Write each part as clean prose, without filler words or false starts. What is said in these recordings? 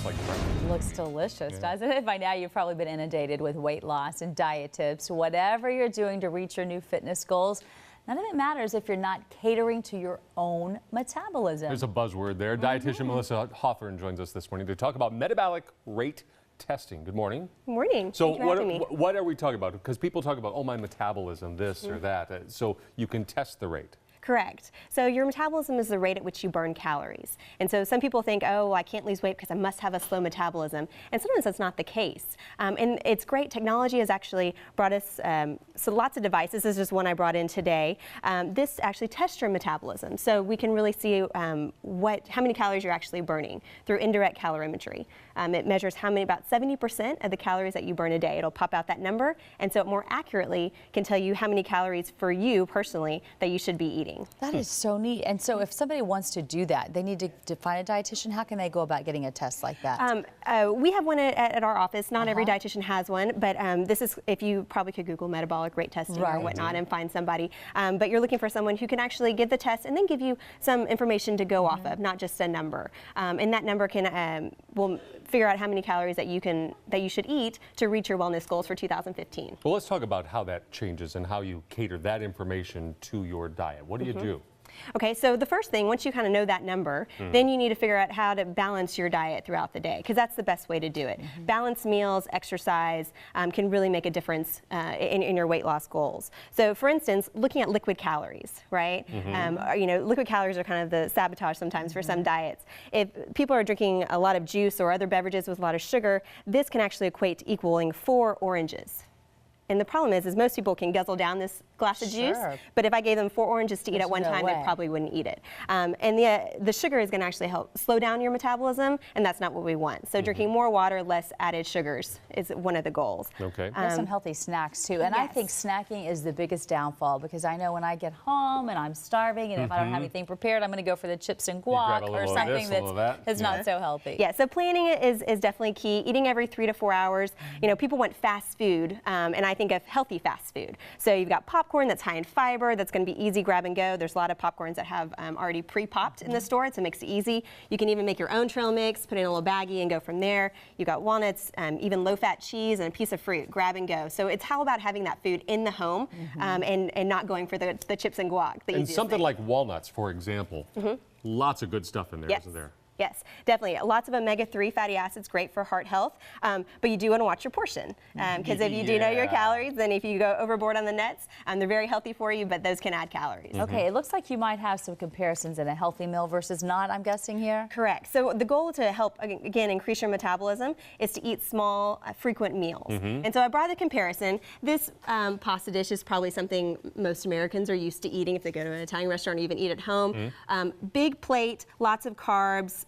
looks like breakfast. Looks delicious, doesn't it? By now, you've probably been inundated with weight loss and diet tips. Whatever you're doing to reach your new fitness goals, none of it matters if you're not catering to your own metabolism. There's a buzzword there. Dietitian Melissa Hawthorne joins us this morning to talk about metabolic rate testing. Good morning. Good morning. So Thank you for having me. what are we talking about? Because people talk about, oh, my metabolism, this or that. So you can test the rate. Correct. So your metabolism is the rate at which you burn calories. And so some people think, oh, I can't lose weight because I must have a slow metabolism. And sometimes that's not the case. And it's great. Technology has actually brought us so lots of devices. This is just one I brought in today. This actually tests your metabolism. So we can really see how many calories you're actually burning through indirect calorimetry. It measures about 70% of the calories that you burn a day. It'll pop out that number. And so it more accurately can tell you how many calories for you personally that you should be eating. That is so neat. And so if somebody wants to do that, they need to find a dietitian. How can they go about getting a test like that? We have one at our office. Not every dietitian has one, but this is, if you probably could Google metabolic rate testing or whatnot and find somebody. But you're looking for someone who can actually give the test and then give you some information to go off of, not just a number. And that number will figure out how many calories that you should eat to reach your wellness goals for 2015. Well, let's talk about how that changes and how you cater that information to your diet. What do you do? Okay, so the first thing, once you kind of know that number, then you need to figure out how to balance your diet throughout the day, because that's the best way to do it. Balanced meals, exercise can really make a difference in your weight loss goals. So for instance, looking at liquid calories, right? You know, liquid calories are kind of the sabotage sometimes for some diets. If people are drinking a lot of juice or other beverages with a lot of sugar, this can actually equate to equaling 4 oranges. And the problem is most people can guzzle down this glass of juice, but if I gave them 4 oranges to eat at one time, they probably wouldn't eat it. And the sugar is going to actually help slow down your metabolism, and that's not what we want. So drinking more water, less added sugars is one of the goals. Okay. There's some healthy snacks too, and I think snacking is the biggest downfall, because I know when I get home and I'm starving, and if I don't have anything prepared, I'm going to go for the chips and guac or something that's not so healthy. Yeah, so planning it is definitely key. Eating every 3 to 4 hours. You know, people want fast food, and I think of healthy fast food. So you've got popcorn that's high in fiber, that's going to be easy grab and go. There's a lot of popcorns that have already pre-popped in the store, so it makes it easy. You can even make your own trail mix, put it in a little baggie and go from there. You've got walnuts, even low-fat cheese and a piece of fruit, grab and go. So it's how about having that food in the home and not going for the chips and guac. And something like walnuts, for example, lots of good stuff in there, isn't there? Yes, definitely. Lots of omega-3 fatty acids, great for heart health, but you do want to watch your portion, because if you do know your calories, then if you go overboard on the nuts, they're very healthy for you, but those can add calories. Okay, it looks like you might have some comparisons in a healthy meal versus not, I'm guessing here? Correct. So the goal to help, again, increase your metabolism is to eat small, frequent meals. And so I brought the comparison. This pasta dish is probably something most Americans are used to eating if they go to an Italian restaurant or even eat at home. Big plate, lots of carbs,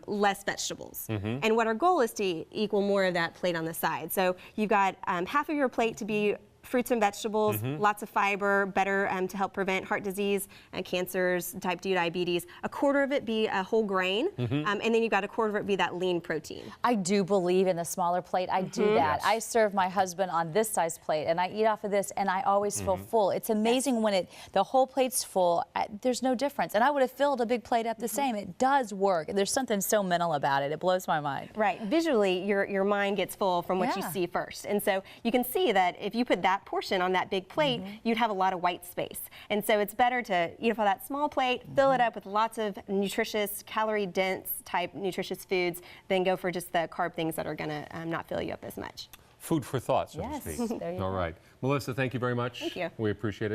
less vegetables. And what our goal is to equal more of that plate on the side. So you've got half of your plate to be fruits and vegetables, lots of fiber, better to help prevent heart disease, cancers, type 2 diabetes. A quarter of it be a whole grain, and then you've got a quarter of it be that lean protein. I do believe in the smaller plate. I do that. I serve my husband on this size plate, and I eat off of this, and I always feel full. It's amazing when the whole plate's full, there's no difference. And I would have filled a big plate up the same. It does work. There's something so mental about it. It blows my mind. Right. Visually, your mind gets full from what you see first. And so you can see that if you put that portion on that big plate, you'd have a lot of white space. And so it's better to eat off of that small plate, fill it up with lots of nutritious, calorie-dense type nutritious foods, than go for just the carb things that are going to not fill you up as much. Food for thought, so to speak. There you go. All right. Melissa, thank you very much. Thank you. We appreciate it.